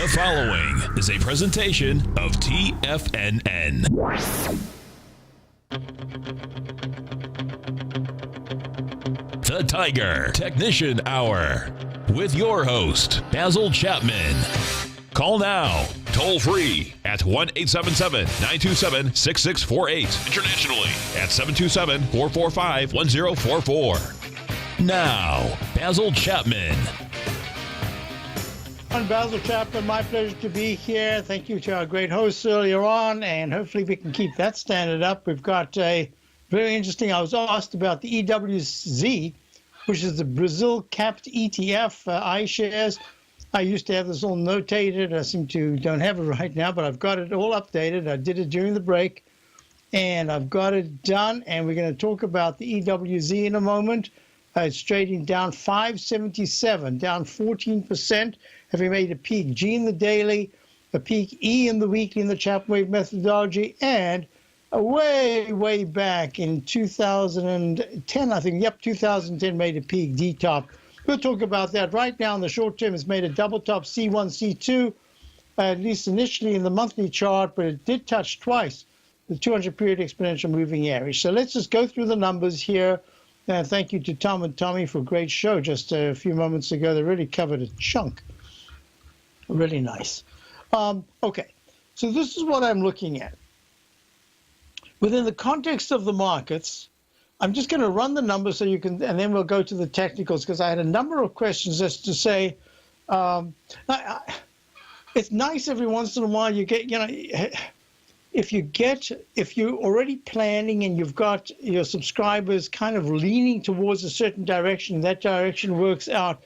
The following is a presentation of TFNN. The Tiger Technician Hour with your host, Basil Chapman. Call now, toll free at 1-877-927-6648. Internationally at 727-445-1044. Now, Basil Chapman. I'm Basil Chapman. My pleasure to be here. Thank you to our great hosts earlier on, and hopefully we can keep that standard up. We've got a very interesting, I was asked about the EWZ, which is the Brazil capped ETF iShares. I used to have this all notated. I don't have it right now, but I've got it all updated. I did it during the break, and I've got it done, and we're going to talk about the EWZ in a moment. It's trading down 577, down 14%. Having made a peak G in the daily, a peak E in the weekly in the Chapman Wave methodology, and way back in 2010, I think, 2010 made a peak D top. We'll talk about that. Right now in the short term, it's made a double top C1, C2, at least initially in the monthly chart, but it did touch twice the 200-period exponential moving average. So let's just go through the numbers here. And thank you to Tom and Tommy for a great show just a few moments ago. They really covered a chunk. Really nice. Okay, so this is what I'm looking at. Within the context of the markets, I'm just going to run the numbers so you can, and then we'll go to the technicals, because I had a number of questions as to say, it's nice every once in a while you get, if you're already planning and you've got your subscribers kind of leaning towards a certain direction, that direction works out.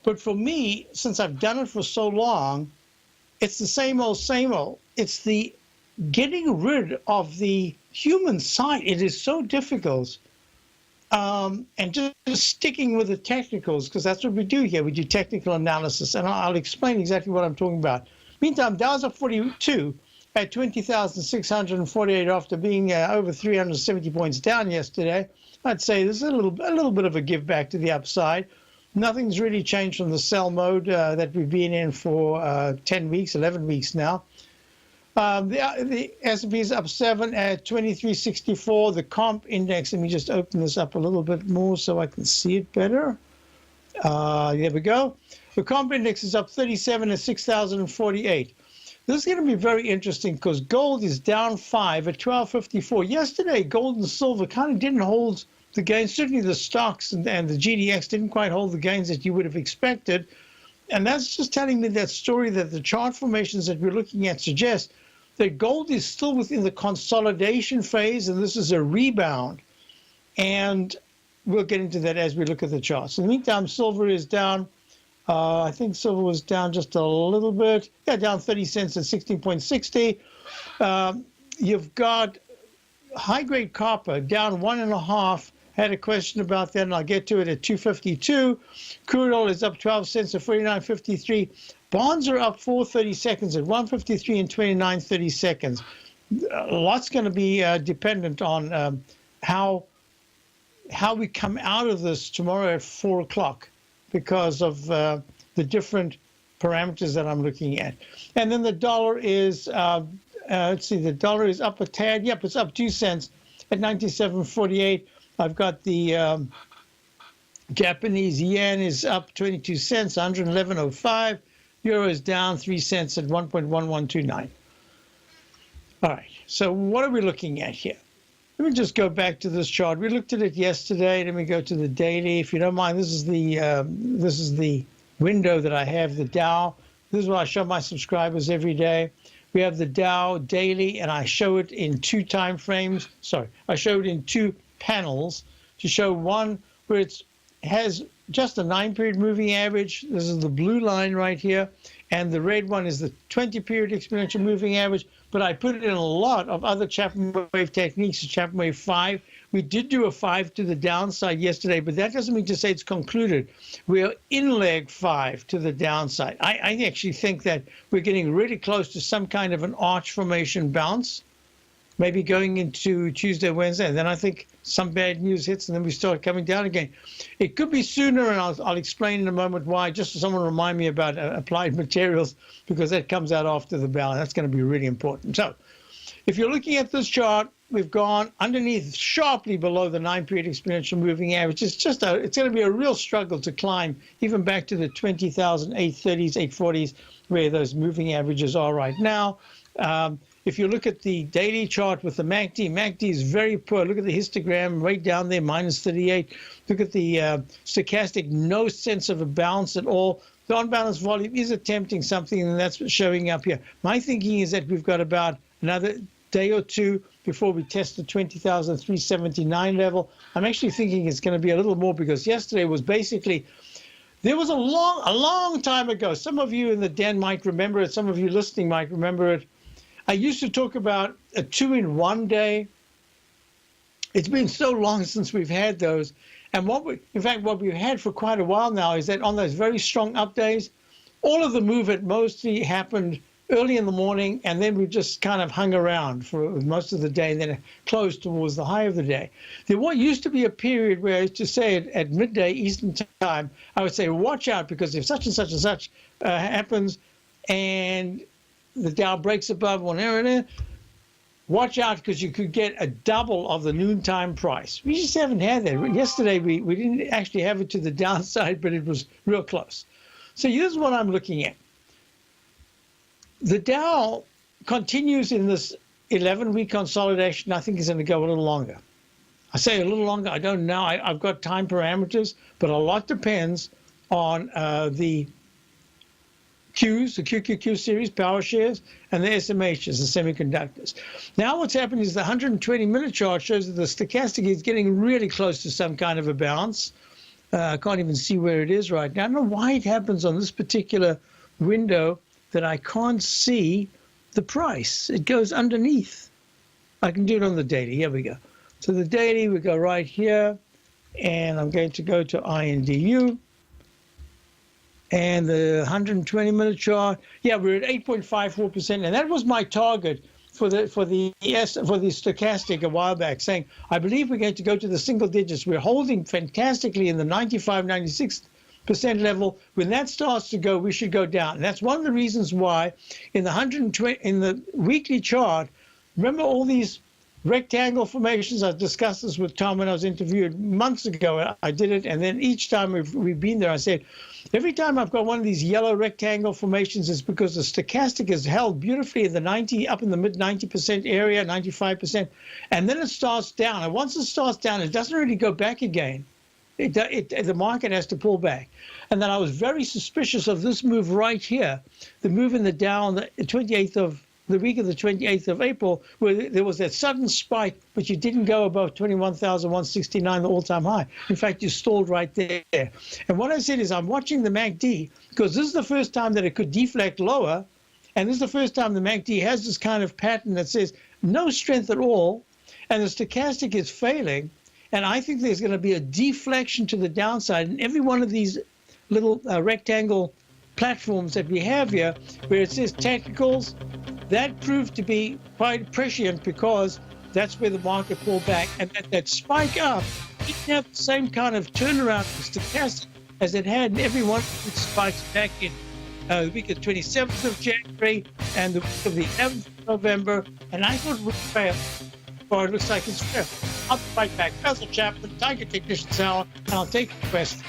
But for me, since I've done it for so long, it's the same old, same old. It's the getting rid of the human side. It is so difficult. And just sticking with the technicals, because that's what we do here. We do technical analysis, and I'll explain exactly what I'm talking about. Meantime, Dow's up 42 at 20,648 after being over 370 points down yesterday. I'd say there's a little bit of a give back to the upside. Nothing's really changed from the sell mode that we've been in for 10 weeks, 11 weeks now. The S&P is up 7 at 2364. The comp index, let me just open this up a little bit more so I can see it better. There we go. The comp index is up 37 at 6,048. This is going to be very interesting because gold is down 5 at 1254. Yesterday, gold and silver kind of didn't hold the gains. Certainly the stocks and the GDX didn't quite hold the gains that you would have expected. And that's just telling me that story that the chart formations that we're looking at suggest that gold is still within the consolidation phase, and this is a rebound. And we'll get into that as we look at the charts. In the meantime, silver is down. I think silver was down just a little bit. Yeah, down 30 cents at 16.60. You've got high-grade copper down 1.5. Had a question about that, and I'll get to it at 252. Crude oil is up 12 cents at 49.53. Bonds are up 4.30 seconds at 153 and 29.30 seconds. A lot's going to be dependent on how we come out of this tomorrow at 4 o'clock because of the different parameters that I'm looking at. And then the dollar is, let's see, the dollar is up a tad. Yep, it's up 2 cents at 97.48. I've got the Japanese yen is up 22 cents, 111.05. Euro is down 3 cents at 1.1129. All right, so what are we looking at here? Let me just go back to this chart. We looked at it yesterday. Let me go to the daily. If you don't mind, this is the window that I have, the Dow. This is what I show my subscribers every day. We have the Dow daily, and I show it in two time frames. Sorry, I show it in two panels to show one where it has just a 9-period moving average. This is the blue line right here. And the red one is the 20-period exponential moving average. But I put it in a lot of other Chapman Wave techniques, Chapman Wave 5. We did do a 5 to the downside yesterday, but that doesn't mean to say it's concluded. We are in leg 5 to the downside. I actually think that we're getting really close to some kind of an arch formation bounce, maybe going into Tuesday, Wednesday. And then I think some bad news hits, and then we start coming down again. It could be sooner, and I'll explain in a moment why. Just so someone remind me about applied materials, because that comes out after the bell, and that's going to be really important. So if you're looking at this chart, we've gone underneath, sharply below the 9-period exponential moving average. It's going to be a real struggle to climb even back to the 20,000, 830s, 840s, where those moving averages are right now. If you look at the daily chart with the MACD is very poor. Look at the histogram right down there, minus 38. Look at the stochastic, no sense of a balance at all. The unbalanced volume is attempting something, and that's what's showing up here. My thinking is that we've got about another day or two before we test the 20,379 level. I'm actually thinking it's going to be a little more, because yesterday was basically, there was a long time ago. Some of you in the den might remember it. Some of you listening might remember it. I used to talk about a 2-in-1 day. It's been so long since we've had those. And what we've had for quite a while now is that on those very strong up days, all of the movement mostly happened early in the morning, and then we just kind of hung around for most of the day, and then it closed towards the high of the day. There used to be a period where I used to say at midday Eastern time, I would say, watch out, because if such and such and such happens, and the Dow breaks above one area, watch out, because you could get a double of the noontime price. We just haven't had that. Yesterday, we didn't actually have it to the downside, but it was real close. So here's what I'm looking at. The Dow continues in this 11-week consolidation. I think it's going to go a little longer. I say a little longer. I don't know. I've got time parameters, but a lot depends on the Qs, the QQQ series, power shares, and the SMHs, the semiconductors. Now what's happened is the 120-minute chart shows that the stochastic is getting really close to some kind of a balance. I can't even see where it is right now. I don't know why it happens on this particular window that I can't see the price. It goes underneath. I can do it on the daily. Here we go. So the daily, we go right here, and I'm going to go to INDU. And the 120-minute chart, yeah, we're at 8.54%, and that was my target for the stochastic a while back, saying I believe we're going to go to the single digits. We're holding fantastically in the 95, 96% level. When that starts to go, we should go down. And that's one of the reasons why in the weekly chart, remember all these rectangle formations? I discussed this with Tom when I was interviewed months ago. I did it, and then each time we've been there, I said, every time I've got one of these yellow rectangle formations, it's because the stochastic is held beautifully in the up in the mid 90% area, 95%, and then it starts down. And once it starts down, it doesn't really go back again. The market has to pull back. And then I was very suspicious of this move right here, the move in the Dow on the 28th of the week of the 28th of April, where there was that sudden spike, but you didn't go above 21,169, the all-time high. In fact, you stalled right there. And what I said is I'm watching the MACD, because this is the first time that it could deflect lower, and this is the first time the MACD has this kind of pattern that says no strength at all, and the stochastic is failing, and I think there's going to be a deflection to the downside in every one of these little rectangle platforms that we have here, where it says technicals. That proved to be quite prescient, because that's where the market pulled back. And that spike up didn't have the same kind of turnaround for stochastic as it had in every one of its spikes back in the week of the 27th of January and the week of the 11th of November. And I thought it would fail. Or it looks like it's fair. I'll be right back. Basil Chapman, Tiger Technicians Hour, and I'll take the question.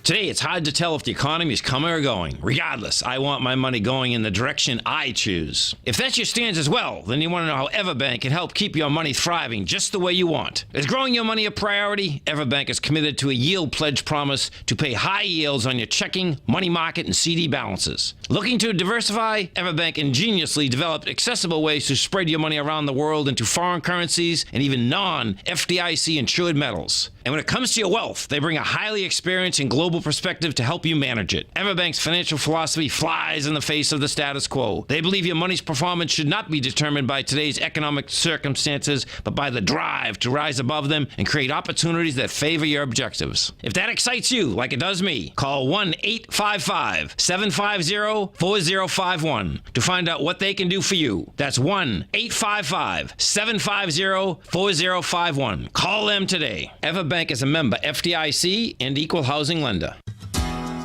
Today, it's hard to tell if the economy is coming or going. Regardless, I want my money going in the direction I choose. If that's your stance as well, then you want to know how Everbank can help keep your money thriving just the way you want. Is growing your money a priority? Everbank is committed to a yield pledge promise to pay high yields on your checking, money market, and CD balances. Looking to diversify? Everbank ingeniously developed accessible ways to spread your money around the world into foreign currencies and even non-FDIC insured metals. And when it comes to your wealth, they bring a highly experienced and global valuable perspective to help you manage it. Everbank's financial philosophy flies in the face of the status quo. They believe your money's performance should not be determined by today's economic circumstances, but by the drive to rise above them and create opportunities that favor your objectives. If that excites you, like it does me, call 1-855-750-4051 to find out what they can do for you. That's 1-855-750-4051. Call them today. Everbank is a member FDIC and equal housing lender.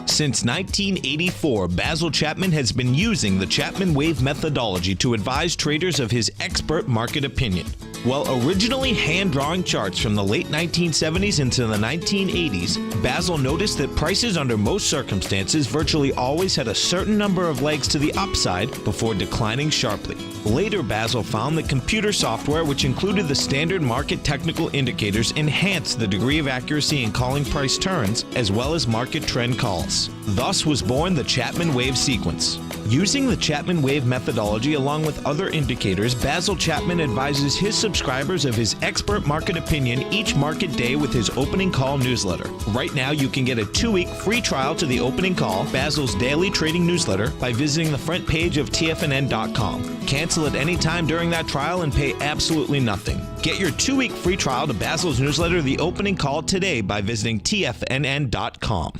Since 1984, Basil Chapman has been using the Chapman Wave methodology to advise traders of his expert market opinion. While originally hand-drawing charts from the late 1970s into the 1980s, Basil noticed that prices under most circumstances virtually always had a certain number of legs to the upside before declining sharply. Later, Basil found that computer software, which included the standard market technical indicators, enhanced the degree of accuracy in calling price turns as well as market trend calls. Thus was born the Chapman Wave sequence. Using the Chapman Wave methodology along with other indicators, Basil Chapman advises his subscribers of his expert market opinion each market day with his opening call newsletter. Right now, you can get a 2-week free trial to the opening call, Basil's daily trading newsletter, by visiting the front page of TFNN.com. Cancel at any time during that trial and pay absolutely nothing. Get your 2-week free trial to Basil's newsletter, The Opening Call, today by visiting TFNN.com.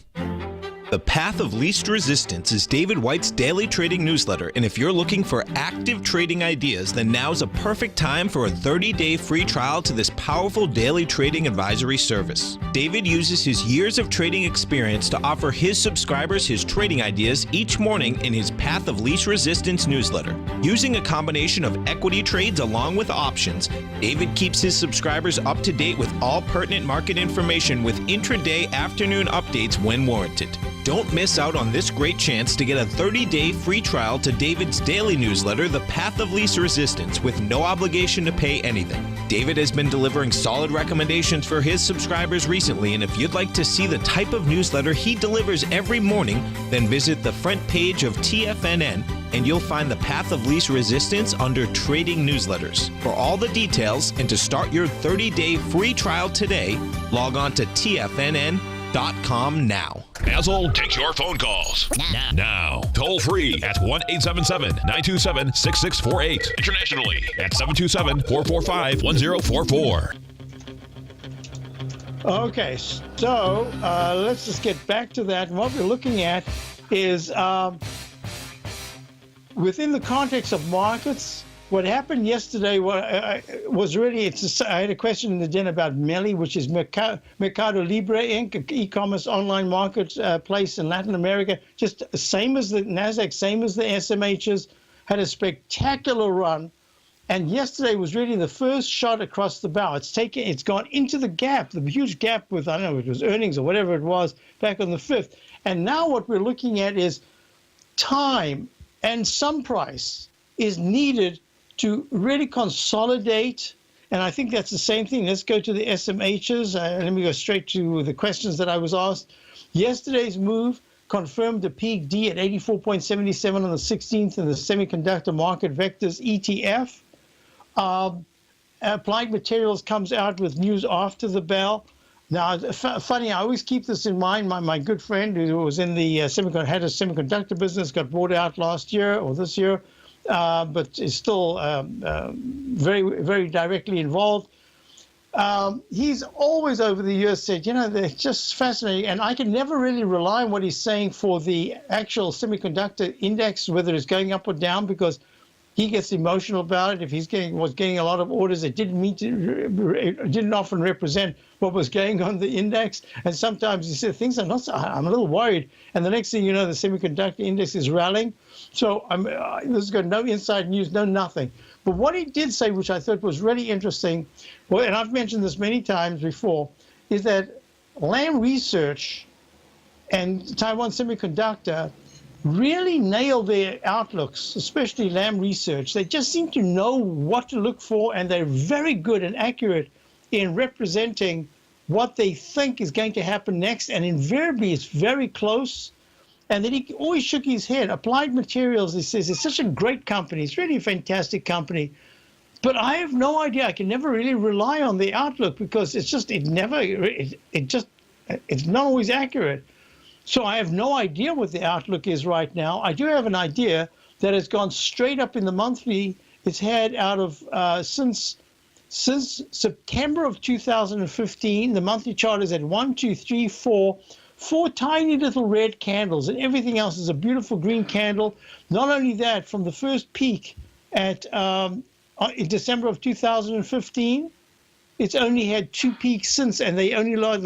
The Path of Least Resistance is David White's daily trading newsletter, and if you're looking for active trading ideas, then now's a perfect time for a 30-day free trial to this powerful daily trading advisory service. David uses his years of trading experience to offer his subscribers his trading ideas each morning in his Path of Least Resistance newsletter. Using a combination of equity trades along with options, David keeps his subscribers up to date with all pertinent market information with intraday afternoon updates when warranted. Don't miss out on this great chance to get a 30-day free trial to David's daily newsletter, The Path of Least Resistance, with no obligation to pay anything. David has been delivering solid recommendations for his subscribers recently, and if you'd like to see the type of newsletter he delivers every morning, then visit the front page of TFNN and you'll find the Path of Least Resistance under Trading Newsletters. For all the details and to start your 30-day free trial today, log on to TFNN.com now. Basil takes your phone calls. Now. Toll free at 1-877-927-6648. Internationally at 727-445-1044. Okay, so let's just get back to that. And what we're looking at is within the context of markets, what happened yesterday was really, I had a question in the den about Meli, which is Mercado Libre Inc., an e-commerce online marketplace in Latin America, just same as the NASDAQ, same as the SMHs, had a spectacular run. And yesterday was really the first shot across the bow. It's gone into the gap, the huge gap with, I don't know, it was earnings or whatever it was back on the 5th. And now what we're looking at is time and some price is needed to really consolidate. And I think that's the same thing. Let's go to the SMHs. Let me go straight to the questions that I was asked. Yesterday's move confirmed the peak D at 84.77 on the 16th in the Semiconductor Market Vectors ETF. Applied Materials comes out with news after the bell. Now, funny, I always keep this in mind. My good friend who was in the had a semiconductor business, got bought out last year or this year, but is still very, very directly involved. He's always over the years said, they're just fascinating. And I can never really rely on what he's saying for the actual semiconductor index, whether it's going up or down, because he gets emotional about it. If he's was getting a lot of orders, it didn't often represent what was going on the index. And sometimes he said things are not. I'm a little worried. And the next thing you know, the semiconductor index is rallying. So this has got no inside news, no nothing. But what he did say, which I thought was really interesting, well, and I've mentioned this many times before, is that Lam Research and Taiwan Semiconductor really nailed their outlooks, especially Lam Research. They just seem to know what to look for, and they're very good and accurate in representing what they think is going to happen next, and invariably it's very close. And then he always shook his head. Applied Materials, he says, it's such a great company. It's really a fantastic company. But I have no idea. I can never really rely on the outlook because it's not always accurate. So I have no idea what the outlook is right now. I do have an idea that it's gone straight up in the monthly. It's had out of since September of 2015, the monthly chart is at 1, 2, 3, 4, four tiny little red candles, and everything else is a beautiful green candle. Not only that, from the first peak at in December of 2015, it's only had two peaks since, and they only not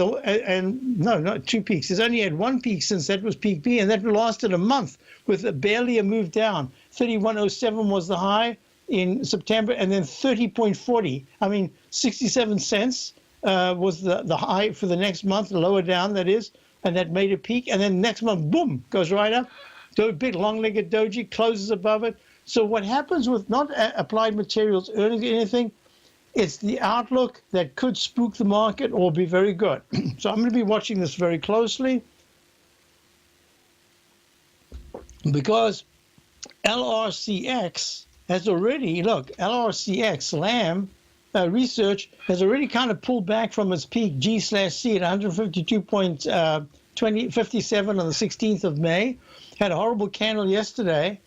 two peaks. It's only had one peak since. That was peak B, and that lasted a month with barely a move down. 31.07 was the high in September, and then 30.40. I mean, 67 cents was the high for the next month, lower down, that is, and that made a peak. And then next month, boom, goes right up. So big long-legged doji closes above it. So what happens with not Applied Materials earnings anything, it's the outlook that could spook the market or be very good. So I'm going to be watching this very closely, because LRCX has already, look, LRCX, LAM research has already kind of pulled back from its peak G/C at 152.57 on the 16th of May. Had a horrible candle yesterday,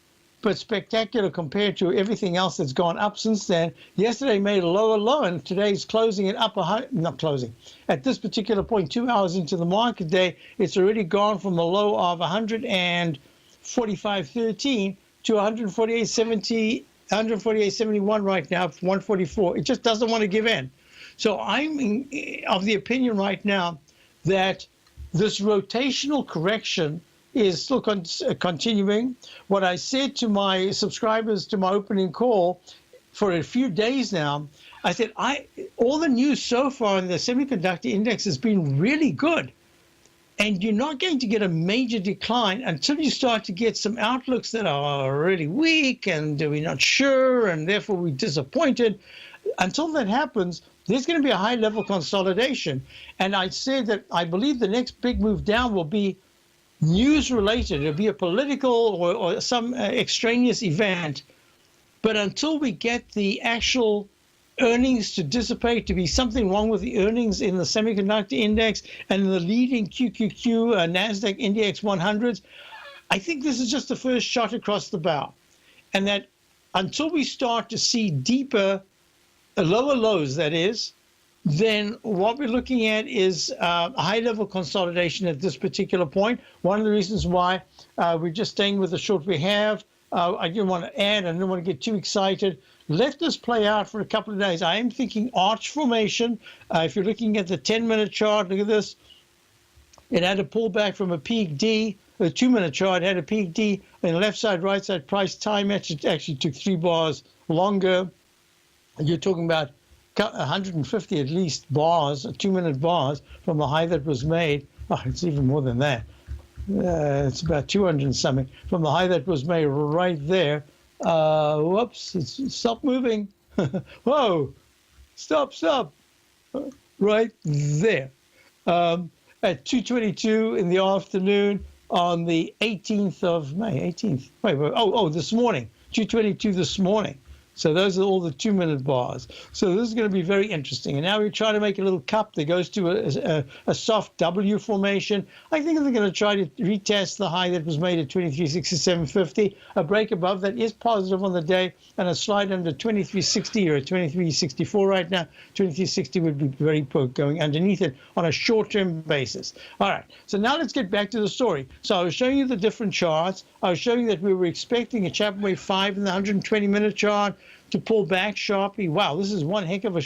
but spectacular compared to everything else that's gone up since then. Yesterday made a lower low, and today's closing it up, not closing. At this particular point, 2 hours into the market day, it's already gone from a low of 145.13 to 148.70, 148.71 right now, 144. It just doesn't want to give in. So I'm of the opinion right now that this rotational correction is still continuing. What I said to my subscribers to my opening call for a few days now, I said, all the news so far in the semiconductor index has been really good. And you're not going to get a major decline until you start to get some outlooks that are really weak and we're not sure, and therefore we're disappointed. Until that happens, there's going to be a high-level consolidation. And I said that I believe the next big move down will be news-related. It'll be a political or some extraneous event. But until we get the actual earnings to dissipate, to be something wrong with the earnings in the semiconductor index and the leading QQQ NASDAQ Index 100s, I think this is just the first shot across the bow. And that until we start to see deeper, lower lows, that is, then what we're looking at is a high-level consolidation at this particular point. One of the reasons why we're just staying with the short we have, I didn't want to add, I didn't want to get too excited. Let this play out for a couple of days. I am thinking arch formation. If you're looking at the 10-minute chart, look at this. It had a pullback from a peak D. The 2-minute chart had a peak D. And left side, right side, price time actually took 3 bars longer. You're talking about 150 at least bars, 2-minute bars from the high that was made. Oh, it's even more than that. It's about 200 and something from the high that was made right there. Whoops, it's stopped moving. Whoa, stop. Right there. At 2:22 in the afternoon on the 18th of May. 18th. Wait. This morning. 2:22 this morning. So those are all the 2-minute bars. So this is going to be very interesting. And now we try to make a little cup that goes to a soft W formation. I think they're going to try to retest the high that was made at 2367.50. A break above that is positive on the day, and a slide under 2360 or 2364 right now. 2360 would be very poor going underneath it on a short-term basis. All right. So now let's get back to the story. So I was showing you the different charts. I was showing that we were expecting a Chapman Wave 5 in the 120-minute chart to pull back sharply. Wow, this is one heck of a,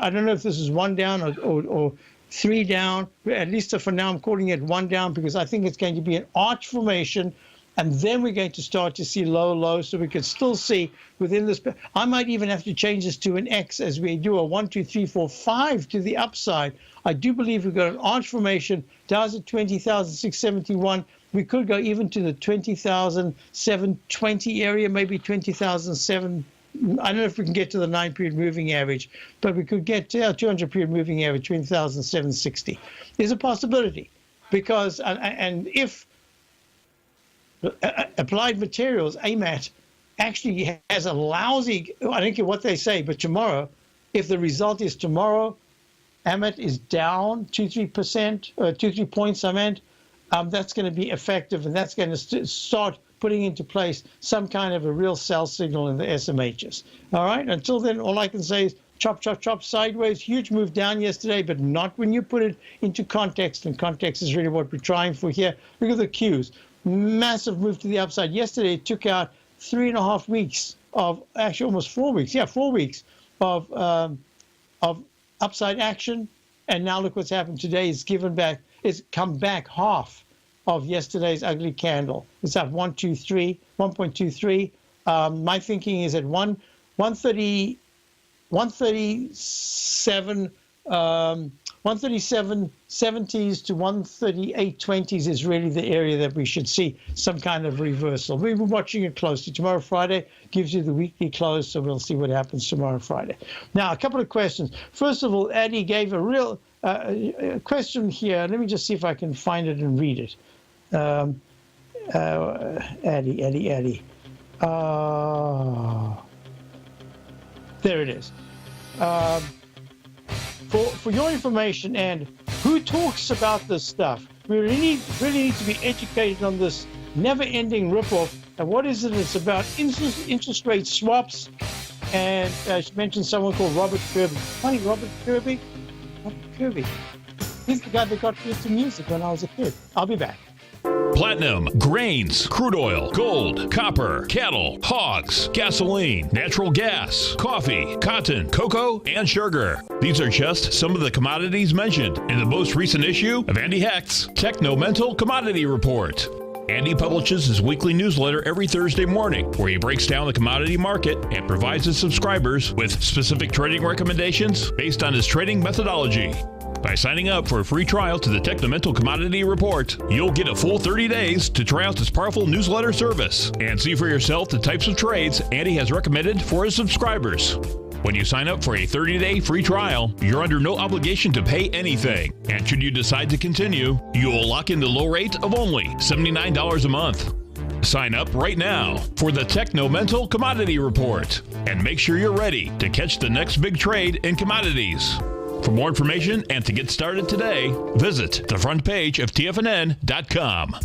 I don't know if this is one down or 3 down. At least for now, I'm calling it 1 down because I think it's going to be an arch formation. And then we're going to start to see low, so we could still see within this. I might even have to change this to an X as we do a 1, 2, 3, 4, 5 to the upside. I do believe we've got an arch formation. Dow's at 20,671. We could go even to the 20,720 area, maybe 20,007. I don't know if we can get to the 9-period moving average, but we could get to our 200-period moving average, 20,760. There's a possibility because, and if Applied Materials, AMAT, actually has a lousy, I don't care what they say, but tomorrow, if the result is tomorrow, AMAT is down 2-3%, 2-3 points, I meant, that's going to be effective, and that's going to start putting into place some kind of a real sell signal in the SMHs. All right. Until then, all I can say is chop, chop, chop sideways. Huge move down yesterday, but not when you put it into context. And context is really what we're trying for here. Look at the Qs. Massive move to the upside. Yesterday, it took out 3.5 weeks of, actually almost 4 weeks. Yeah, 4 weeks of upside action. And now look what's happened today. It's come back half of yesterday's ugly candle. It's up 1.23. My thinking is at 137 137.70s to 138.20s is really the area that we should see some kind of reversal. We've been watching it closely. Tomorrow, Friday, gives you the weekly close, so we'll see what happens tomorrow, Friday. Now, a couple of questions. First of all, Eddie gave a real question here. Let me just see if I can find it and read it. Eddie. There it is. For your information, and who talks about this stuff? We really need to be educated on this never-ending ripoff. And what is it? It's about interest rate swaps. And she mentioned someone called Robert Kirby. Funny, Robert Kirby? Robert Kirby. He's the guy that got me into music when I was a kid. I'll be back. Platinum, grains, crude oil, gold, copper, cattle, hogs, gasoline, natural gas, coffee, cotton, cocoa, and sugar. These are just some of the commodities mentioned in the most recent issue of Andy Hecht's Techno-Mental Commodity Report. Andy publishes his weekly newsletter every Thursday morning, where he breaks down the commodity market and provides his subscribers with specific trading recommendations based on his trading methodology. By signing up for a free trial to the Techno-Mental Commodity Report, you'll get a full 30 days to try out this powerful newsletter service and see for yourself the types of trades Andy has recommended for his subscribers. When you sign up for a 30-day free trial, you're under no obligation to pay anything. And should you decide to continue, you will lock in the low rate of only $79 a month. Sign up right now for the Techno-Mental Commodity Report and make sure you're ready to catch the next big trade in commodities. For more information and to get started today, visit the front page of TFNN.com.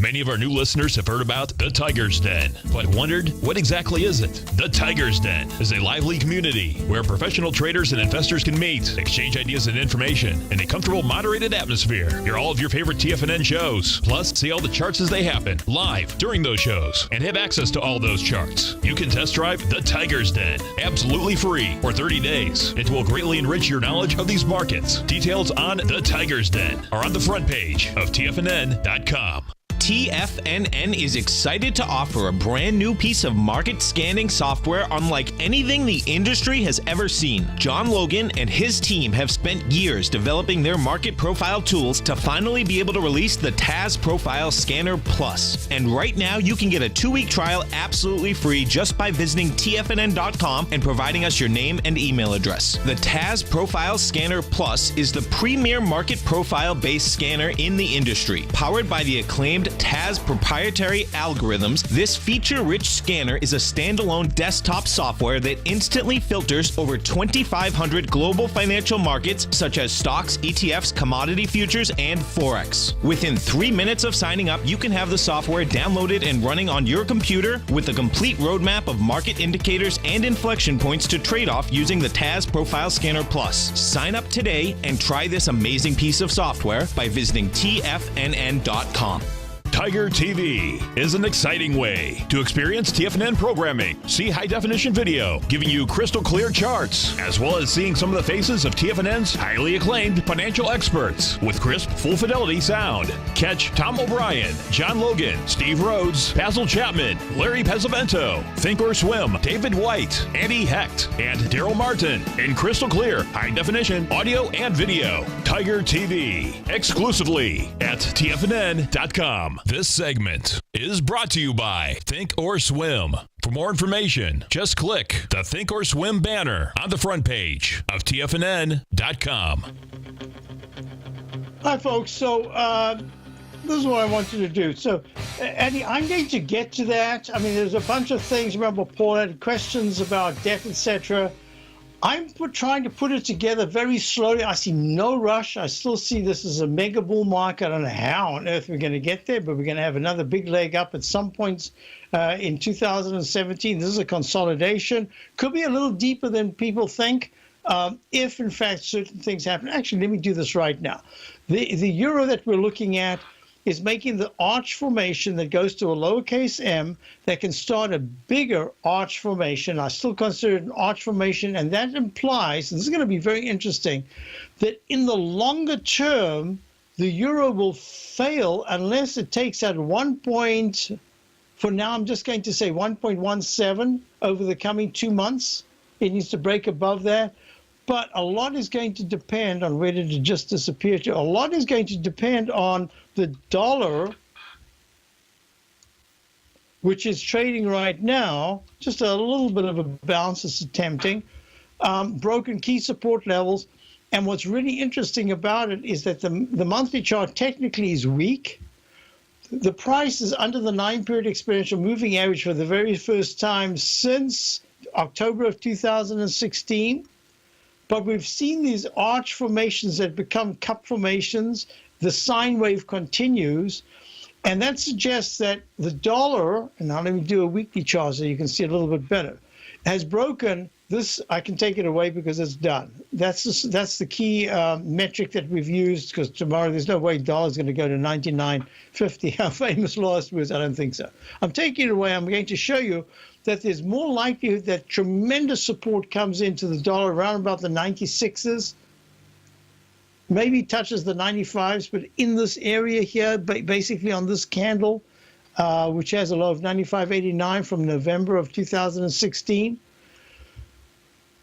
Many of our new listeners have heard about the Tiger's Den, but wondered, what exactly is it? The Tiger's Den is a lively community where professional traders and investors can meet, exchange ideas and information in a comfortable, moderated atmosphere. Hear all of your favorite TFNN shows, plus see all the charts as they happen live during those shows, and have access to all those charts. You can test drive the Tiger's Den absolutely free for 30 days. It will greatly enrich your knowledge of these markets. Details on the Tiger's Den are on the front page of TFNN.com. TFNN is excited to offer a brand new piece of market scanning software unlike anything the industry has ever seen. John Logan and his team have spent years developing their market profile tools to finally be able to release the TAS Profile Scanner Plus. And right now you can get a 2-week trial absolutely free just by visiting TFNN.com and providing us your name and email address. The TAS Profile Scanner Plus is the premier market profile based scanner in the industry. Powered by the acclaimed TAS proprietary algorithms, this feature-rich scanner is a standalone desktop software that instantly filters over 2,500 global financial markets such as stocks, ETFs, commodity futures, and Forex. Within 3 minutes of signing up, you can have the software downloaded and running on your computer with a complete roadmap of market indicators and inflection points to trade off using the TAS Profile Scanner Plus. Sign up today and try this amazing piece of software by visiting TFNN.com. Tiger TV is an exciting way to experience TFNN programming. See high-definition video, giving you crystal clear charts, as well as seeing some of the faces of TFNN's highly acclaimed financial experts with crisp, full-fidelity sound. Catch Tom O'Brien, John Logan, Steve Rhodes, Basil Chapman, Larry Pesavento, Think or Swim, David White, Andy Hecht, and Daryl Martin in crystal clear, high-definition audio and video. Tiger TV, exclusively at TFNN.com. This segment is brought to you by Think or Swim. For more information, just click the Think or Swim banner on the front page of TFNN.com. Hi, folks. So this is what I want you to do. So, Eddie, I'm going to get to that. I mean, there's a bunch of things. Remember, Paul had questions about debt, etc. I'm trying to put it together very slowly. I see no rush. I still see this as a mega bull market. I don't know how on earth we're going to get there, but we're going to have another big leg up at some points in 2017. This is a consolidation. Could be a little deeper than people think if, in fact, certain things happen. Actually, let me do this right now. The euro that we're looking at is making the arch formation that goes to a lowercase m that can start a bigger arch formation. I still consider it an arch formation, and that implies, and this is going to be very interesting, that in the longer term, the euro will fail unless it takes out for now, I'm just going to say 1.17 over the coming 2 months. It needs to break above that. But a lot is going to depend on where did it just disappear to. A lot is going to depend on the dollar, which is trading right now, just a little bit of a bounce. It's tempting, broken key support levels. And what's really interesting about it is that the monthly chart technically is weak. The price is under the 9-period exponential moving average for the very first time since October of 2016. But we've seen these arch formations that become cup formations. The sine wave continues. And that suggests that the dollar, and now let me do a weekly chart so you can see a little bit better, has broken this. I can take it away because it's done. That's the key metric that we've used, because tomorrow there's no way dollar's going to go to 99.50. Our famous last words, I don't think so. I'm taking it away. I'm going to show you that there's more likelihood that tremendous support comes into the dollar around about the 96s, maybe touches the 95s, but in this area here, basically on this candle, which has a low of 95.89 from November of 2016.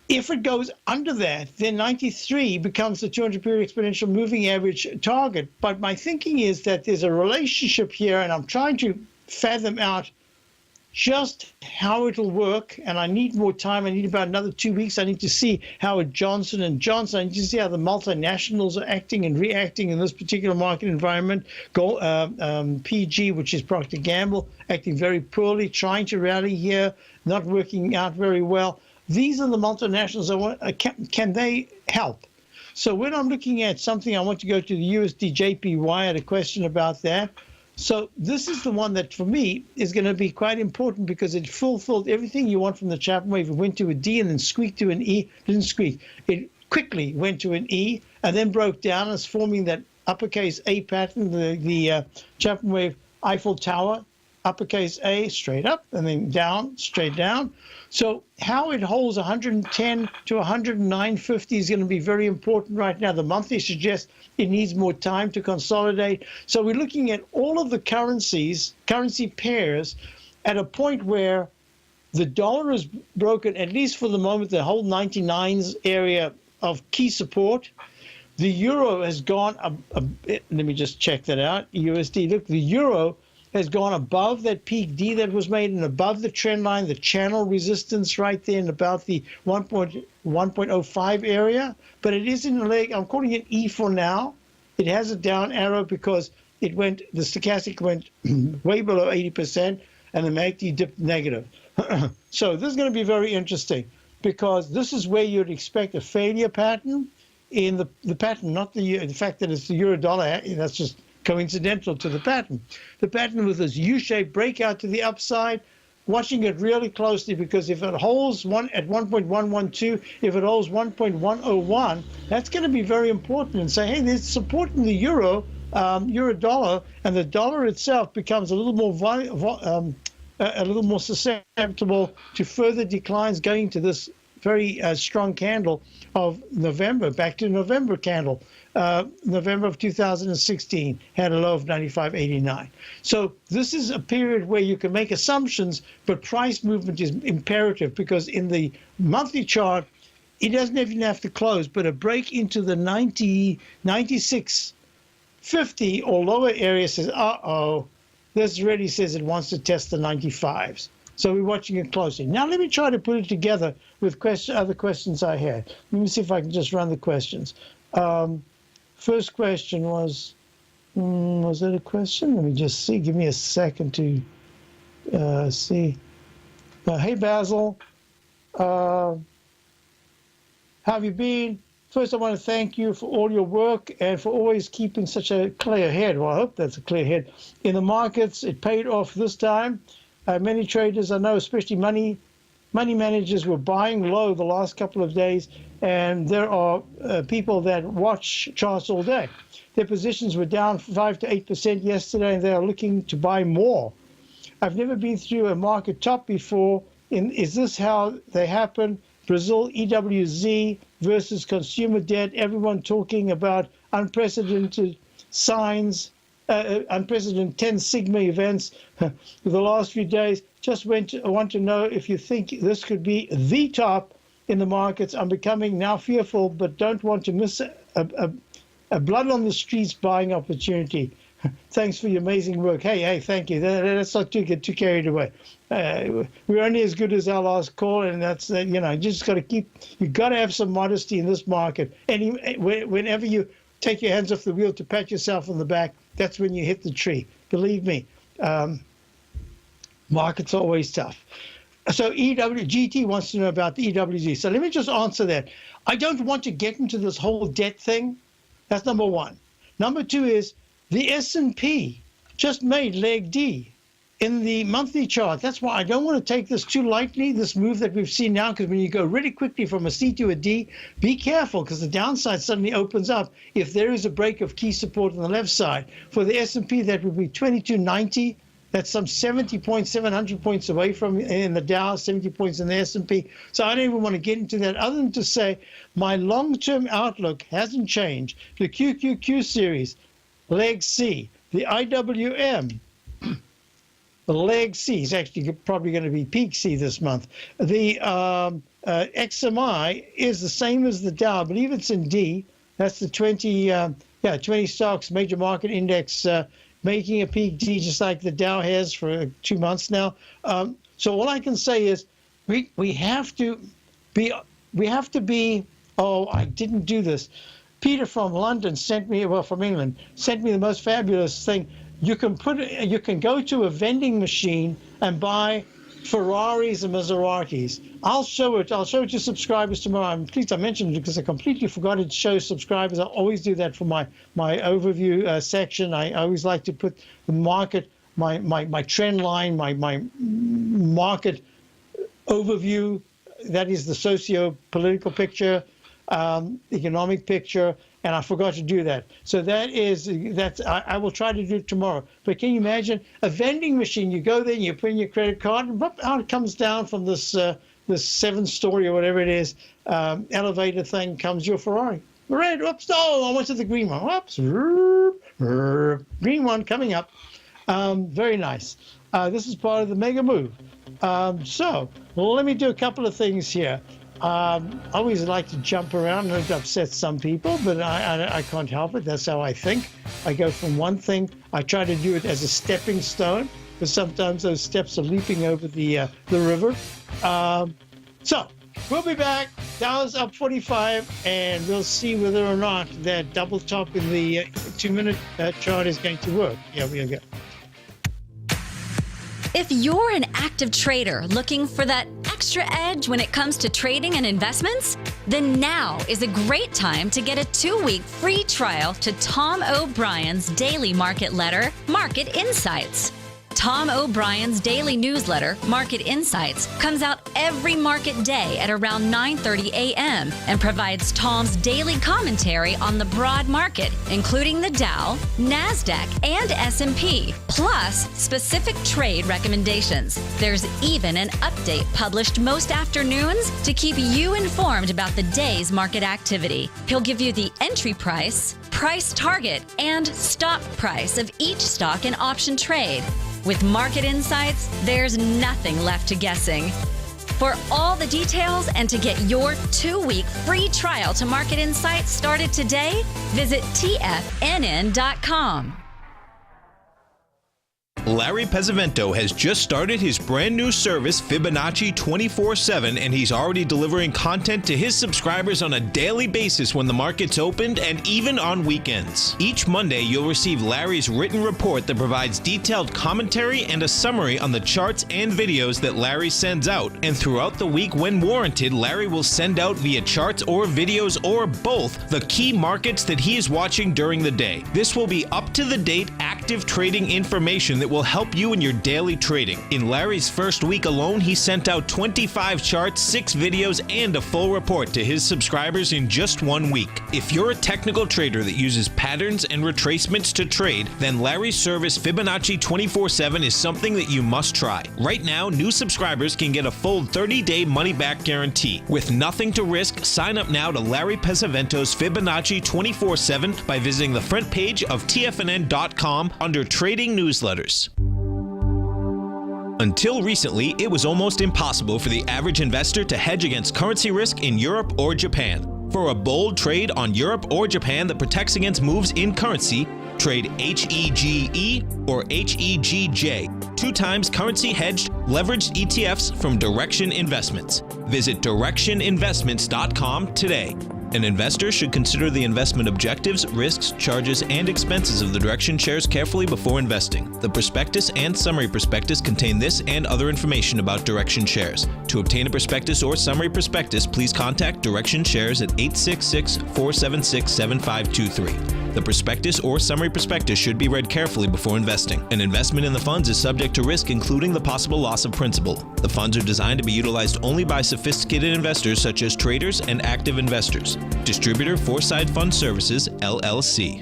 If it goes under that, then 93 becomes the 200-period exponential moving average target. But my thinking is that there's a relationship here, and I'm trying to fathom out just how it'll work, and I need more time. I need about another 2 weeks. I need to see how Johnson & Johnson, I need to see how the multinationals are acting and reacting in this particular market environment. PG, which is Procter & Gamble, acting very poorly, trying to rally here, not working out very well. These are the multinationals. Can they help? So when I'm looking at something, I want to go to the USD JPY. I had a question about that. So this is the one that, for me, is going to be quite important because it fulfilled everything you want from the Chapman wave. It went to a D and then squeaked to an E. Didn't squeak. It quickly went to an E and then broke down as forming that uppercase A pattern, the Chapman wave Eiffel Tower, uppercase A, straight up, and then down, straight down. So how it holds 110 to 109.50 is going to be very important right now. The monthly suggests it needs more time to consolidate. So we're looking at all of the currency pairs at a point where the dollar is broken, at least for the moment, the whole 99s area of key support. The euro has gone, let me just check that out, USD. Look, the euro has gone above that peak D that was made and above the trend line, the channel resistance right there in about the 1.05 area. But it is in the leg. I'm calling it E for now. It has a down arrow because the stochastic went way below 80% and the MACD dipped negative. So this is going to be very interesting because this is where you'd expect a failure pattern in the pattern, not the fact that it's the euro dollar. That's just coincidental to the pattern. The pattern with this U-shaped breakout to the upside, watching it really closely because if it holds at 1.112, if it holds 1.101, that's going to be very important and say, hey, there's support in the euro dollar, and the dollar itself becomes a little more susceptible to further declines going to this very strong candle of November, back to November candle. November of 2016 had a low of 95.89. So this is a period where you can make assumptions, but price movement is imperative because in the monthly chart, it doesn't even have to close, but a break into the 96.50 or lower area says, uh-oh, this really says it wants to test the 95s. So we're watching it closely. Now let me try to put it together with other questions I had. Let me see if I can just run the questions. First question was that a question? Let me just see. Give me a second to see. Hey, Basil. How have you been? First, I want to thank you for all your work and for always keeping such a clear head. Well, I hope that's a clear head. In the markets, it paid off this time. Many traders I know, especially money managers, were buying low the last couple of days, and there are people that watch charts all day. Their positions were down 5 to 8% yesterday, and they are looking to buy more. I've never been through a market top before. Is this how they happen? Brazil, EWZ versus consumer debt, everyone talking about unprecedented signs, unprecedented 10 sigma events the last few days. Just want to know if you think this could be the top in the markets. I'm becoming now fearful, but don't want to miss a blood on the streets buying opportunity. Thanks for your amazing work. Hey, thank you. Let's not get too carried away. We're only as good as our last call, and that's you just got to you got to have some modesty in this market. Whenever you take your hands off the wheel to pat yourself on the back, that's when you hit the tree. Believe me, market's always tough. So GT wants to know about the EWZ. So let me just answer that. I don't want to get into this whole debt thing. That's number one. Number two is the S&P just made leg D in the monthly chart. That's why I don't want to take this too lightly, this move that we've seen now, because when you go really quickly from a C to a D, be careful, because the downside suddenly opens up if there is a break of key support on the left side. For the S&P, that would be 2290. That's some 70 points, 700 points away from in the Dow, 70 points in the S&P. So I don't even want to get into that, other than to say my long-term outlook hasn't changed. The QQQ series, leg C, the IWM, the leg C is actually probably going to be peak C this month. The XMI is the same as the Dow. I believe it's in D. That's the 20 stocks major market index making a peak D, just like the Dow has for 2 months now. So all I can say is we have to be. Oh, I didn't do this. Peter from London from England sent me the most fabulous thing. You can go to a vending machine and buy Ferraris and Maseratis. I'll show it to subscribers tomorrow. I'm pleased I mentioned it because I completely forgot to show subscribers. I always do that for my overview section. I always like to put the market, my trend line, my market overview. That is the socio-political picture, economic picture, and I forgot to do that. So I will try to do it tomorrow. But can you imagine a vending machine? You go there, and you put in your credit card, and out it comes down from this 7-story or whatever it is elevator thing, comes your Ferrari. Red, whoops, I went to the green one. Whoops, green one coming up. Very nice. This is part of the mega move. So let me do a couple of things here. I always like to jump around, and it upsets some people, but I can't help it. That's how I think. I go from one thing. I try to do it as a stepping stone, but sometimes those steps are leaping over the river. So we'll be back. Dow's up 45, and we'll see whether or not that double top in the 2-minute chart is going to work. Yeah, we'll go. If you're an active trader looking for that extra edge when it comes to trading and investments, then now is a great time to get a 2-week free trial to Tom O'Brien's daily market letter, Market Insights. Tom O'Brien's daily newsletter, Market Insights, comes out every market day at around 9:30 a.m. and provides Tom's daily commentary on the broad market, including the Dow, NASDAQ, and S&P, plus specific trade recommendations. There's even an update published most afternoons to keep you informed about the day's market activity. He'll give you the entry price, price target, and stop price of each stock and option trade. With Market Insights, there's nothing left to guessing. For all the details and to get your 2-week free trial to Market Insights started today, visit TFNN.com. Larry Pesavento has just started his brand new service, Fibonacci 24/7, and he's already delivering content to his subscribers on a daily basis when the market's opened and even on weekends. Each Monday, you'll receive Larry's written report that provides detailed commentary and a summary on the charts and videos that Larry sends out. And throughout the week, when warranted, Larry will send out via charts or videos or both the key markets that he is watching during the day. This will be up-to-the-date, active trading information that will help you in your daily trading. In Larry's first week alone, he sent out 25 charts, 6 videos, and a full report to his subscribers in just 1 week. If you're a technical trader that uses patterns and retracements to trade, then Larry's service Fibonacci 24/7 is something that you must try. Right now, new subscribers can get a full 30-day money-back guarantee. With nothing to risk, sign up now to Larry Pesavento's Fibonacci 24/7 by visiting the front page of TFNN.com under Trading Newsletters. Until recently, it was almost impossible for the average investor to hedge against currency risk in Europe or Japan. For a bold trade on Europe or Japan that protects against moves in currency, trade HEGE or HEGJ, 2 times currency hedged leveraged ETFs from Direction Investments. Visit directioninvestments.com today. An investor should consider the investment objectives, risks, charges, and expenses of the Direction shares carefully before investing. The prospectus and summary prospectus contain this and other information about Direction shares. To obtain a prospectus or summary prospectus, please contact Direction shares at 866-476-7523. The prospectus or summary prospectus should be read carefully before investing. An investment in the funds is subject to risk, including the possible loss of principal. The funds are designed to be utilized only by sophisticated investors such as traders and active investors. Distributor Foreside Fund Services, LLC.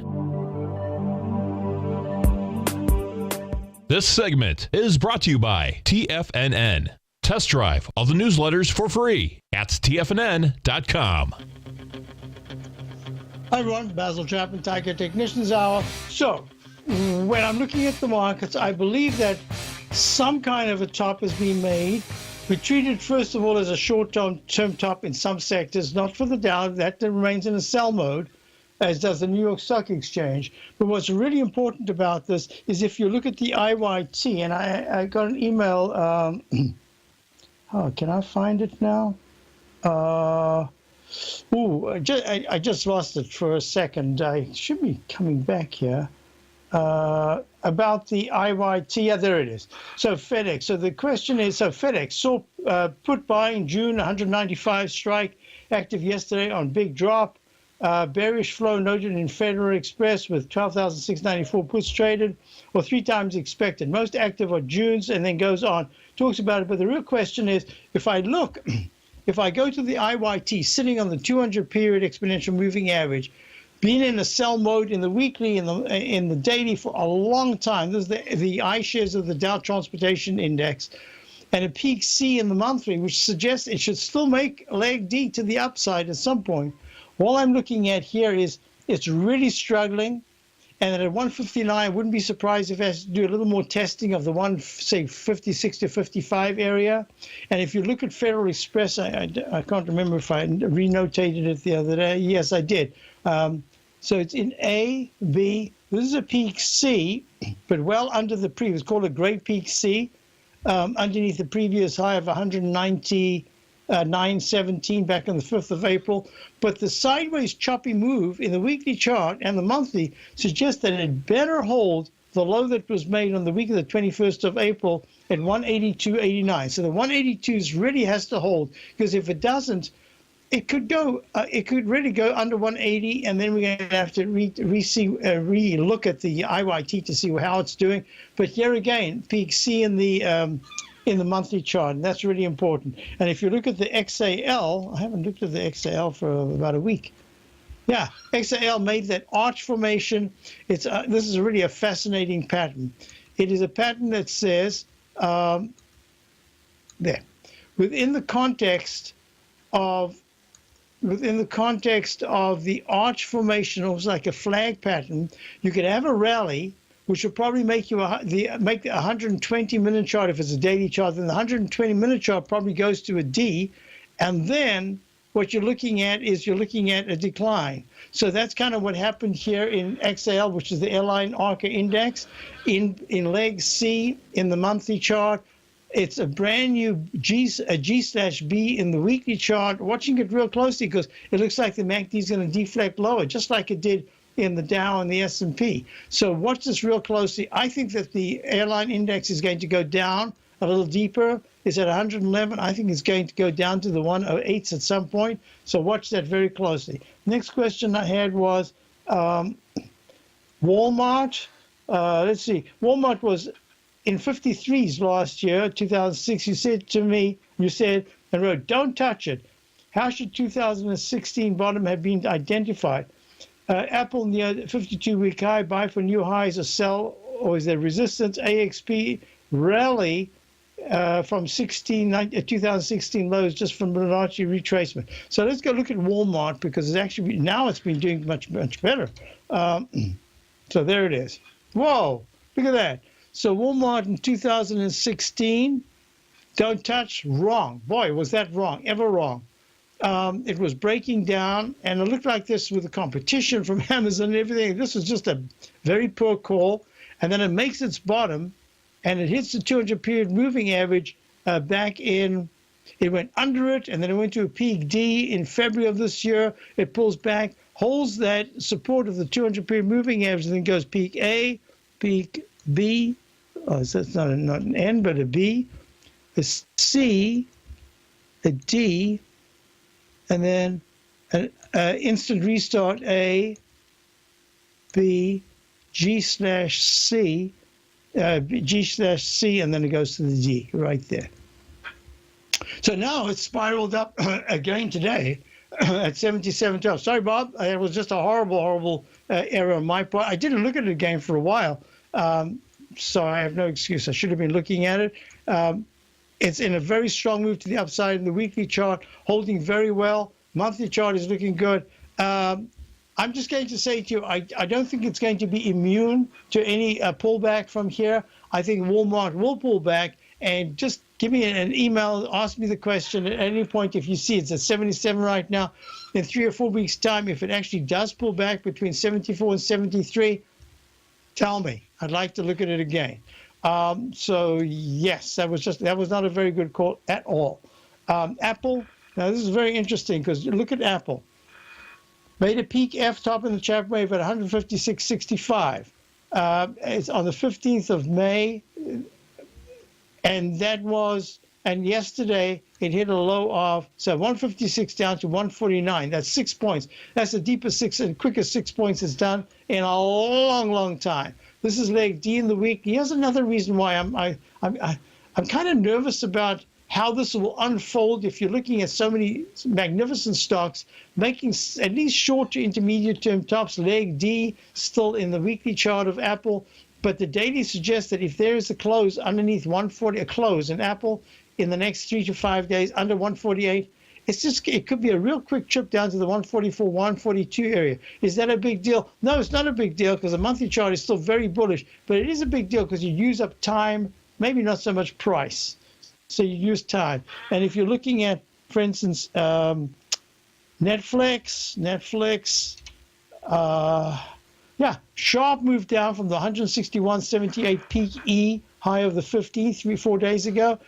This segment is brought to you by TFNN. Test drive all the newsletters for free at TFNN.com. Hi everyone, Basil Chapman, Tiger Technicians Hour. So, when I'm looking at the markets, I believe that some kind of a top has been made. We treat it first of all as a short-term top in some sectors, not for the down. That remains in a sell mode, as does the New York Stock Exchange. But what's really important about this is if you look at the IYT, and I got an email. Can I find it now? I just lost it for a second. I should be coming back here. About the IYT, yeah, there it is. So FedEx. So the question is, FedEx saw put buy in June, 195 strike, active yesterday on big drop. Bearish flow noted in Federal Express with 12,694 puts traded, or 3 times expected. Most active are June's, and then goes on, talks about it. But the real question is, if I look, if I go to the IYT, sitting on the 200-period exponential moving average, been in a sell mode in the weekly, in the daily for a long time. This is the iShares of the Dow Transportation Index, and a peak C in the monthly, which suggests it should still make leg D to the upside at some point. All I'm looking at here is it's really struggling, and at 159, I wouldn't be surprised if it has to do a little more testing of the say 56 to 55 area. And if you look at Federal Express, I can't remember if I renotated it the other day. Yes, I did. So it's in A, B. This is a peak C, but well under the previous. It's called a great peak C, underneath the previous high of 199.17 back on the 5th of April. But the sideways choppy move in the weekly chart and the monthly suggests that it better hold the low that was made on the week of the 21st of April at 182.89. So the 182s really has to hold, because if it doesn't, it could go. It could really go under 180, and then we're going to have to re-look at the IYT to see how it's doing. But here again, peak C in the monthly chart, and that's really important. And if you look at the XAL, I haven't looked at the XAL for about a week. Yeah, XAL made that arch formation. This is really a fascinating pattern. It is a pattern that says within the context of the arch formation, almost like a flag pattern, you could have a rally, which will probably make you make the 120-minute chart, if it's a daily chart, then the 120-minute chart probably goes to a D, and then what you're looking at is you're looking at a decline. So that's kind of what happened here in XL, which is the airline ARCA index. In leg C in the monthly chart, it's a brand new G/B in the weekly chart. Watching it real closely because it looks like the MACD is going to deflect lower, just like it did in the Dow and the S&P. So watch this real closely. I think that the airline index is going to go down a little deeper. It's at 111. I think it's going to go down to the 108s at some point. So watch that very closely. Next question I had was Walmart. Let's see. Walmart was in 53s last year, 2006. You said to me, and wrote, don't touch it. How should 2016 bottom have been identified? Apple near 52-week high, buy for new highs or sell, or is there resistance? AXP rally from 2016 lows just from Fibonacci retracement. So let's go look at Walmart because it's actually now it's been doing much better. So there it is. Whoa, look at that. So Walmart in 2016, don't touch, wrong. Boy, was that wrong, ever wrong. It was breaking down, and it looked like this with the competition from Amazon and everything. This was just a very poor call. And then it makes its bottom, and it hits the 200-period moving average back in. It went under it, and then it went to a peak D in February of this year. It pulls back, holds that support of the 200-period moving average, and then goes peak A, peak B. Oh, so that's not an N, but a B, a C, a D, and then an instant restart A, B, G/C, G/C, and then it goes to the D right there. So now it's spiraled up again today at 77.12. Sorry, Bob. It was just a horrible error on my part. I didn't look at it again for a while, so I have no excuse. I should have been looking at it. It's in a very strong move to the upside in the weekly chart, holding very well. Monthly chart is looking good. I'm just going to say to you, I don't think it's going to be immune to any pullback from here. I think Walmart will pull back, and just give me an email, ask me the question at any point. If you see it's at 77 right now, in 3 or 4 weeks' time, if it actually does pull back between 74 and 73, tell me. I'd like to look at it again. So yes, that was not a very good call at all. Apple. Now this is very interesting because look at Apple. Made a peak F top in the Chapman wave at 156.65. It's on the 15th of May, and yesterday it hit a low of 156 down to 149. That's 6 points. That's the deepest and quickest 6 points it's done in a long time. This is leg D in the week. Here's another reason why I'm kind of nervous about how this will unfold. If you're looking at so many magnificent stocks making at least short to intermediate term tops, leg D still in the weekly chart of Apple, but the daily suggests that if there is a close underneath 140, a close in Apple in the next 3 to 5 days under 148, it could be a real quick trip down to the 144, 142 area. Is that a big deal? No, it's not a big deal because the monthly chart is still very bullish, but it is a big deal because you use up time, maybe not so much price. So you use time. And if you're looking at, for instance, Netflix, sharp move down from the 161.78 peak E high of the 15th, 4 days ago,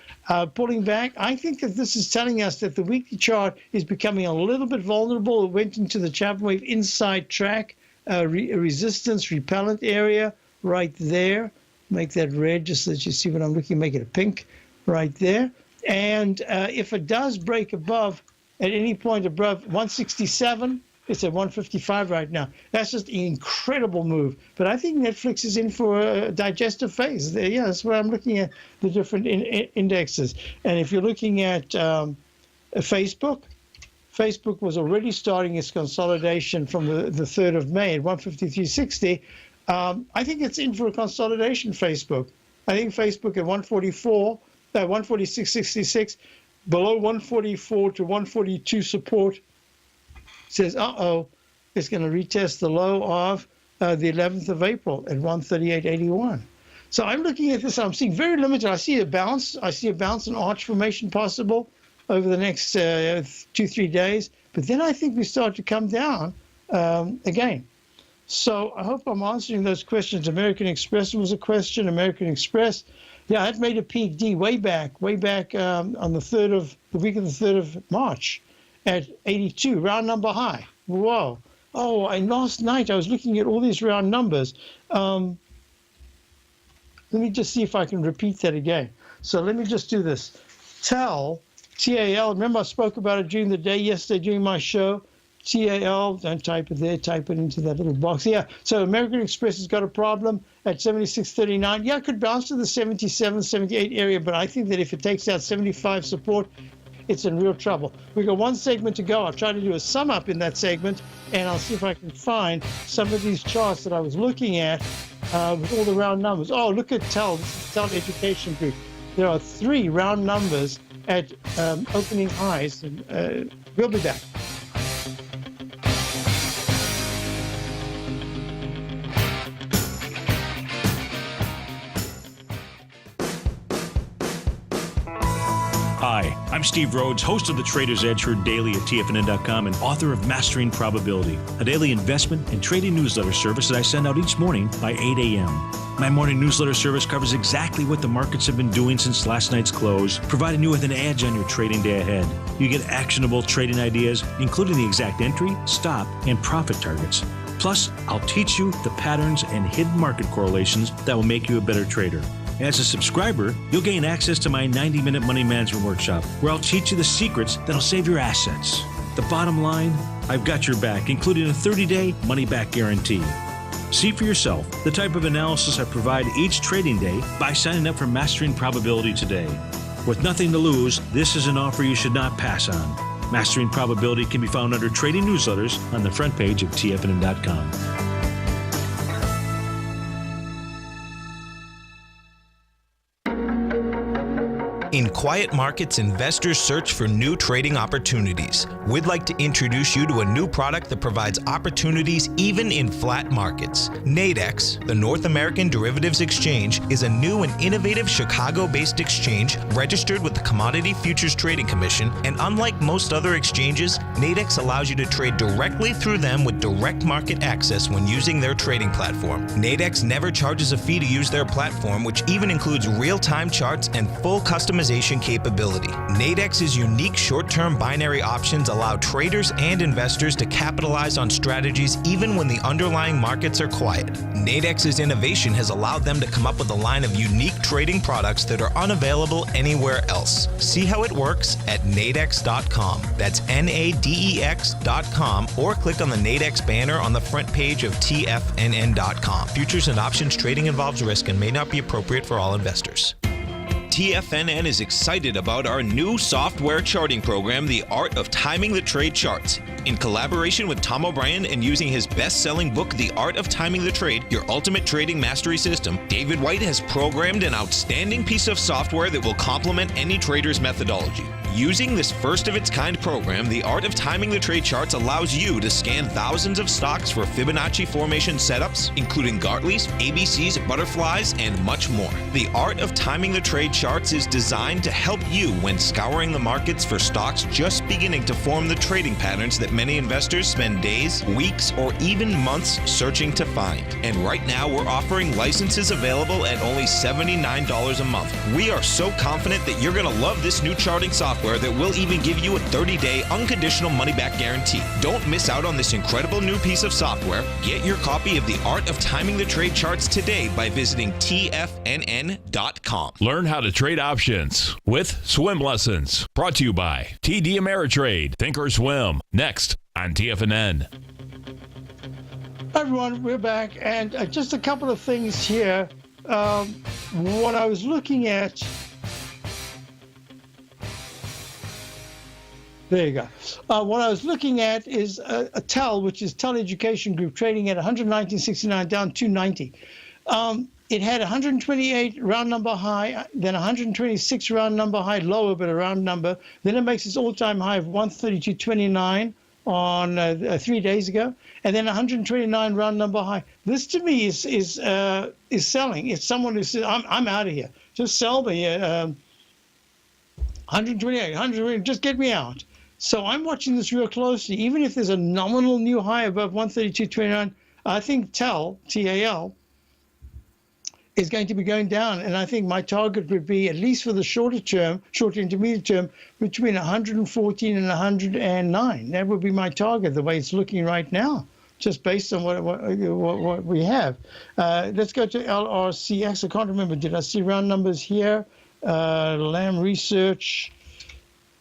pulling back. I think that this is telling us that the weekly chart is becoming a little bit vulnerable. It went into the Chapman wave inside track, resistance, repellent area right there. Make that red just so that you see what I'm looking, make it a pink right there. And if it does break above, at any point above 167, it's at 155 right now. That's just an incredible move. But I think Netflix is in for a digestive phase. Yeah, that's where I'm looking at the different indexes. And if you're looking at Facebook was already starting its consolidation from the 3rd of May at 153.60. I think it's in for a consolidation, Facebook. I think Facebook at 146.66, below 144 to 142 support, says, it's going to retest the low of the 11th of April at 138.81. So I'm looking at this. I'm seeing very limited. I see a bounce. I see a bounce and arch formation possible. over the next 2-3 days. But then I think we start to come down again. So I hope I'm answering those questions. American Express was a question. American Express, yeah, it made a peak D way back on the week of the 3rd of March at 82, round number high. Whoa. Oh, and last night I was looking at all these round numbers. Let me just see if I can repeat that again. So let me just do this. TAL, T-A-L, remember I spoke about it during the day yesterday during my show. TAL, don't type it there, type it into that little box. Yeah, so American Express has got a problem at 76.39. Yeah, it could bounce to the 77, 78 area, but I think that if it takes out 75 support, it's in real trouble. We've got one segment to go. I'll try to do a sum up in that segment, and I'll see if I can find some of these charts that I was looking at with all the round numbers. Oh, look at TEL. This is TEL Education Group. There are 3 round numbers at opening highs. And, we'll be back. Hi, I'm Steve Rhodes, host of the Trader's Edge heard daily at TFNN.com and author of Mastering Probability, a daily investment and trading newsletter service that I send out each morning by 8 a.m. My morning newsletter service covers exactly what the markets have been doing since last night's close, providing you with an edge on your trading day ahead. You get actionable trading ideas, including the exact entry, stop, and profit targets. Plus, I'll teach you the patterns and hidden market correlations that will make you a better trader. As a subscriber, you'll gain access to my 90-minute money management workshop, where I'll teach you the secrets that'll save your assets. The bottom line, I've got your back, including a 30-day money-back guarantee. See for yourself the type of analysis I provide each trading day by signing up for Mastering Probability today. With nothing to lose, this is an offer you should not pass on. Mastering Probability can be found under Trading Newsletters on the front page of TFNN.com. In quiet markets, investors search for new trading opportunities. We'd like to introduce you to a new product that provides opportunities even in flat markets. Nadex, the North American Derivatives Exchange, is a new and innovative Chicago-based exchange registered with the Commodity Futures Trading Commission, and unlike most other exchanges, Nadex allows you to trade directly through them with direct market access when using their trading platform. Nadex never charges a fee to use their platform, which even includes real-time charts and full customization capability. Nadex's unique short-term binary options allow traders and investors to capitalize on strategies even when the underlying markets are quiet. Nadex's innovation has allowed them to come up with a line of unique trading products that are unavailable anywhere else. See how it works at nadex.com. That's NADEX.com, or click on the Nadex banner on the front page of TFNN.com. Futures and options trading involves risk and may not be appropriate for all investors. TFNN is excited about our new software charting program, The Art of Timing the Trade Charts. In collaboration with Tom O'Brien and using his best-selling book, The Art of Timing the Trade, Your Ultimate Trading Mastery System, David White has programmed an outstanding piece of software that will complement any trader's methodology. Using this first-of-its-kind program, The Art of Timing the Trade Charts allows you to scan thousands of stocks for Fibonacci formation setups, including Gartley's, ABC's, butterflies, and much more. The Art of Timing the Trade Charts is designed to help you when scouring the markets for stocks just beginning to form the trading patterns that many investors spend days, weeks, or even months searching to find. And right now, we're offering licenses available at only $79 a month. We are so confident that you're going to love this new charting software that will even give you a 30-day unconditional money-back guarantee. Don't miss out on this incredible new piece of software. Get your copy of The Art of Timing the Trade Charts today by visiting TFNN.com. Learn how to trade options with Swim Lessons. Brought to you by TD Ameritrade. Think or swim. Next on TFNN. Hi everyone, we're back, and just a couple of things here. What I was looking at, there you go. What I was looking at is a TEL, which is TEL Education Group, trading at 119.69, down 290. It had 128 round number high, then 126 round number high, lower but a round number. Then it makes its all-time high of 132.29 on 3 days ago, and then 129 round number high. This to me is selling. It's someone who says, I'm out of here. Just sell me. 128, 120, just get me out. So I'm watching this real closely. Even if there's a nominal new high above 132.29, I think TAL, T-A-L, is going to be going down. And I think my target would be, at least for the short intermediate term, between 114 and 109. That would be my target, the way it's looking right now, just based on what we have. Let's go to LRCX. I can't remember. Did I see round numbers here? Lamb Research.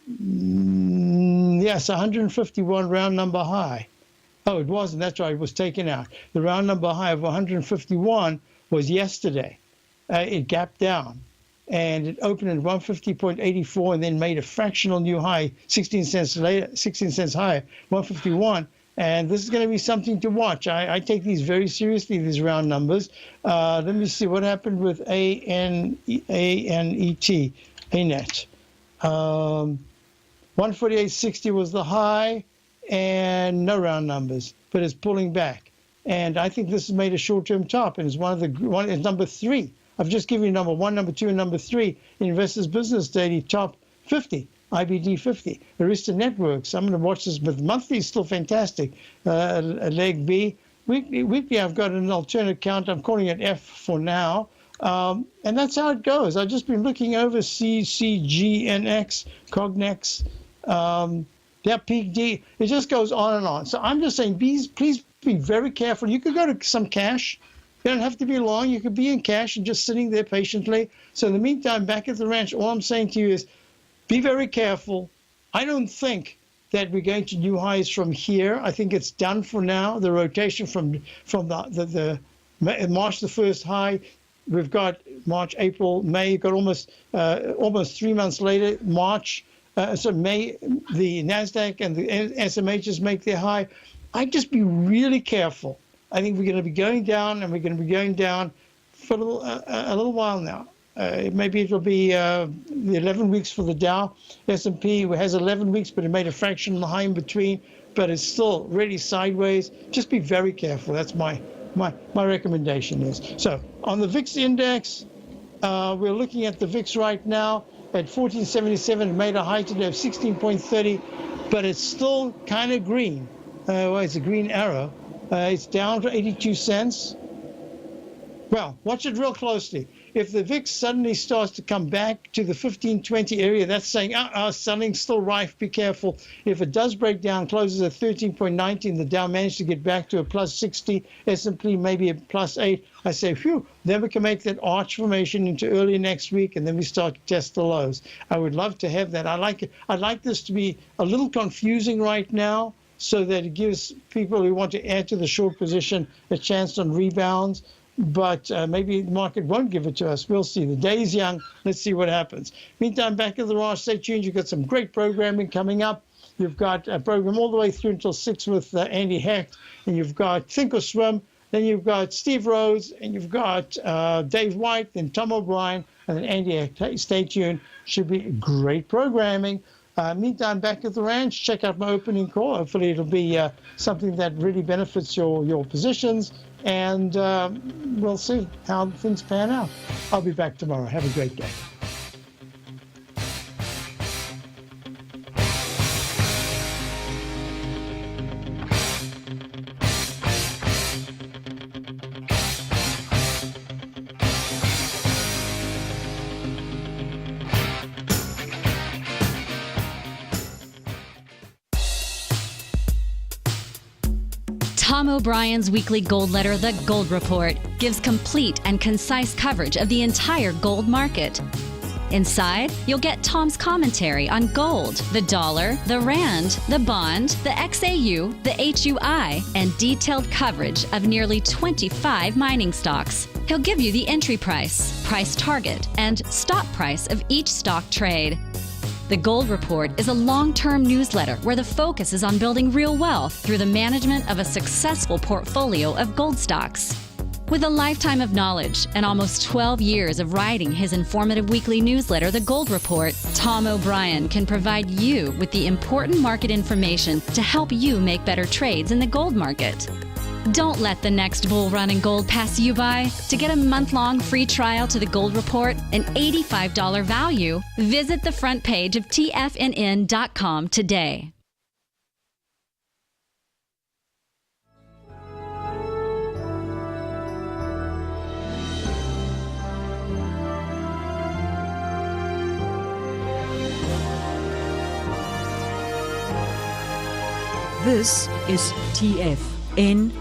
Yes, 151 round number high. Oh, it wasn't. That's right. It was taken out. The round number high of 151 was yesterday. It gapped down, and it opened at 150.84 and then made a fractional new high, 16 cents higher, 151. And this is going to be something to watch. I take these very seriously, these round numbers. Let me see what happened with ANET. 148.60 was the high, and no round numbers, but it's pulling back. And I think this has made a short-term top, and it's it's number 3. I've just given you number 1, number 2, and number 3 in Investors Business Daily top 50, IBD 50. Arista Networks, I'm going to watch this, but monthly is still fantastic. Leg B. Weekly, I've got an alternate count. I'm calling it F for now. And that's how it goes. I've just been looking over CCGNX, Cognex, Peak D. It just goes on and on. So I'm just saying, please be very careful. You could go to some cash. You don't have to be long. You could be in cash and just sitting there patiently. So in the meantime, back at the ranch, all I'm saying to you is be very careful. I don't think that we're going to new highs from here. I think it's done for now. The rotation from the March the 1st high, we've got March, April, May. You've got almost 3 months later, March. So May, the NASDAQ and the SMHs make their high. I'd just be really careful. I think we're going to be going down, and we're going to be going down for a little while now. Maybe it'll be the 11 weeks for the Dow. S&P has 11 weeks, but it made a fractional high in between, but it's still really sideways. Just be very careful. That's my recommendation is. So on the VIX index, we're looking at the VIX right now at 1477. It made a high today of 16.30, but it's still kind of green. Well, it's a green arrow. It's down to 82 cents. Well, watch it real closely. If the VIX suddenly starts to come back to the 1520 area, that's saying, selling's still rife, be careful. If it does break down, closes at 13.19, the Dow managed to get back to a plus 60, S&P maybe a plus 8, I say, phew, then we can make that arch formation into early next week, and then we start to test the lows. I would love to have that. I'd like this to be a little confusing right now, so that it gives people who want to add to the short position a chance on rebounds. But maybe the market won't give it to us. We'll see. The day is young. Let's see what happens. Meantime, back in the ranch, stay tuned. You've got some great programming coming up. You've got a program all the way through until 6 with Andy Hecht. And you've got Think or Swim. Then you've got Steve Rhodes. And you've got Dave White. Then Tom O'Brien. And then Andy Hecht. Stay tuned. Should be great programming. Meantime, back at the ranch, check out my opening call. Hopefully it'll be something that really benefits your positions. And we'll see how things pan out. I'll be back tomorrow. Have a great day. Tom O'Brien's weekly gold letter, The Gold Report, gives complete and concise coverage of the entire gold market. Inside, you'll get Tom's commentary on gold, the dollar, the rand, the bond, the XAU, the HUI, and detailed coverage of nearly 25 mining stocks. He'll give you the entry price, price target, and stop price of each stock trade. The Gold Report is a long-term newsletter where the focus is on building real wealth through the management of a successful portfolio of gold stocks. With a lifetime of knowledge and almost 12 years of writing his informative weekly newsletter, The Gold Report, Tom O'Brien can provide you with the important market information to help you make better trades in the gold market. Don't let the next bull run in gold pass you by. To get a month-long free trial to the Gold Report, an $85 value, visit the front page of TFNN.com today. This is TFNN.